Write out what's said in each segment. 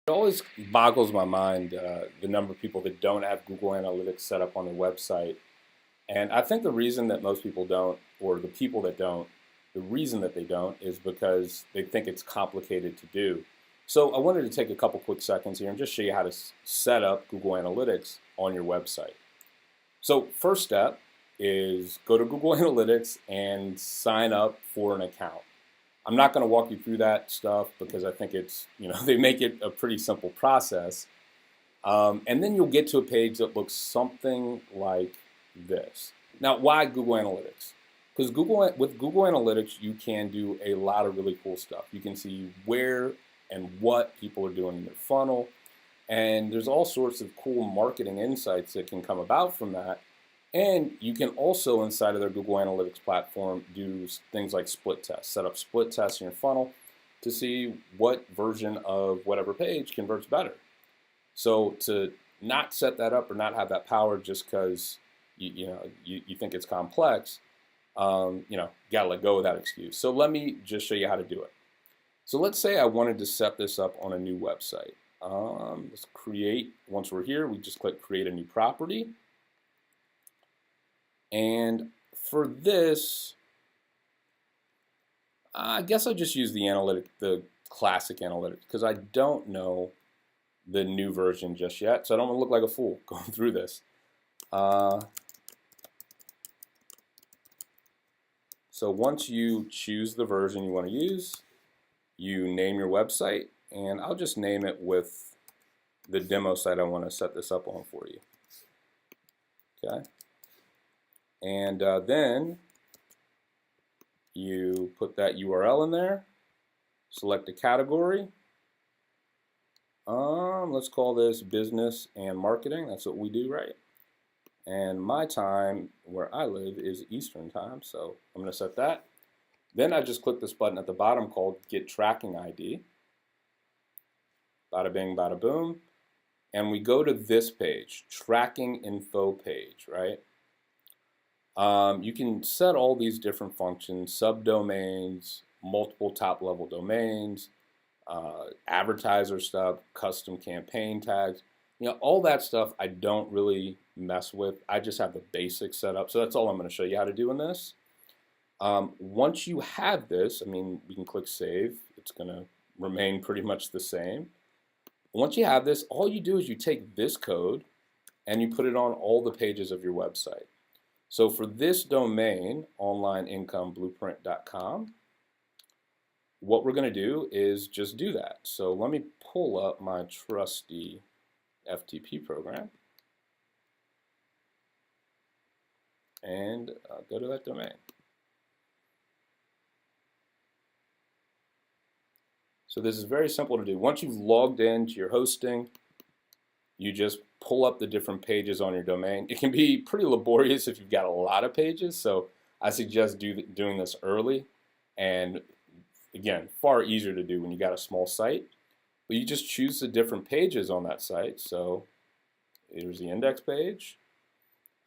It always boggles my mind the number of people that don't have Google Analytics set up on their website. And I think the reason that most people don't, or the people that don't, the reason that they don't is because they think it's complicated to do. So I wanted to take a couple quick seconds here and just show you how to set up Google Analytics on your website. So first step is go to Google Analytics and sign up for an account. I'm not going to walk you through that stuff because I think it's, they make it a pretty simple process. And then you'll get to a page that looks something like this. Now, why Google Analytics? Because with Google Analytics, you can do a lot of really cool stuff. You can see where and what people are doing in their funnel. And there's all sorts of cool marketing insights that can come about from that. And you can also, inside of their Google Analytics platform, do things like split tests. Set up split tests in your funnel to see what version of whatever page converts better. So to not set that up or not have that power just because you think it's complex, gotta let go of that excuse. So let me just show you how to do it. So let's say I wanted to set this up on a new website. Let's create, once we're here, we just click create a new property. And for this, I guess I'll just use the classic analytics, because I don't know the new version just yet, so I don't want to look like a fool going through this. So once you choose the version you want to use, you name your website, and I'll just name it with the demo site I want to set this up on for you. Okay. And then you put that URL in there, select a category. Let's call this business and marketing. That's what we do, right? And my time where I live is Eastern time, so I'm going to set that. Then I just click this button at the bottom called Get Tracking ID. Bada bing, bada boom. And we go to this page, Tracking Info page, right? You can set all these different functions, subdomains, multiple top-level domains, advertiser stuff, custom campaign tags. All that stuff I don't really mess with. I just have the basics set up. So that's all I'm going to show you how to do in this. Once you have this, we can click Save. It's going to remain pretty much the same. Once you have this, all you do is you take this code and you put it on all the pages of your website. So for this domain, onlineincomeblueprint.com, what we're going to do is just do that. So let me pull up my trusty FTP program and go to that domain. So this is very simple to do. Once you've logged into your hosting, you just pull up the different pages on your domain. It can be pretty laborious if you've got a lot of pages, so I suggest doing this early. And again, far easier to do when you got a small site. But you just choose the different pages on that site. So here's the index page.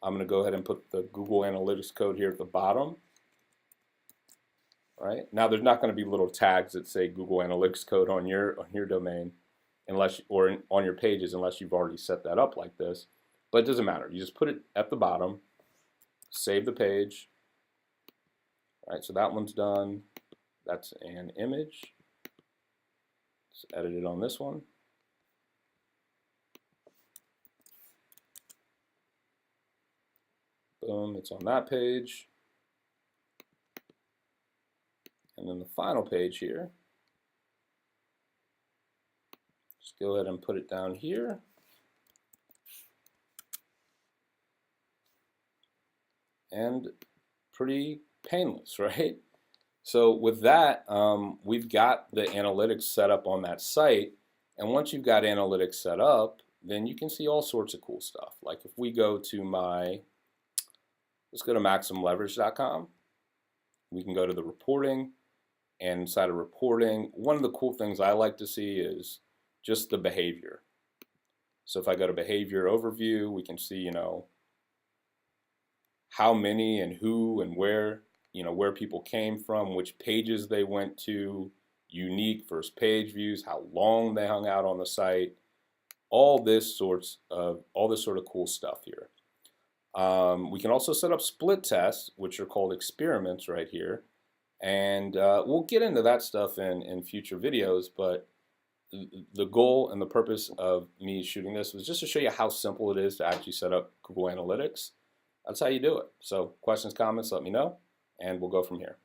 I'm going to go ahead and put the Google Analytics code here at the bottom. Right? Now there's not going to be little tags that say Google Analytics code on your domain, on your pages, unless you've already set that up like this. But it doesn't matter. You just put it at the bottom, save the page. All right, so that one's done. That's an image. Let's edit it on this one. Boom, it's on that page. And then the final page here, just go ahead and put it down here. And pretty painless, right? So with that, we've got the analytics set up on that site. And once you've got analytics set up, then you can see all sorts of cool stuff. Like if we go to let's go to MaximumLeverage.com. We can go to the reporting. And inside of reporting, one of the cool things I like to see is just the behavior. So if I go to behavior overview, we can see, how many and who and where, where people came from, which pages they went to, unique first page views, how long they hung out on the site, all this sort of cool stuff here. We can also set up split tests, which are called experiments right here. And we'll get into that stuff in future videos, but the goal and the purpose of me shooting this was just to show you how simple it is to actually set up Google Analytics. That's how you do it. So questions, comments, let me know, and we'll go from here.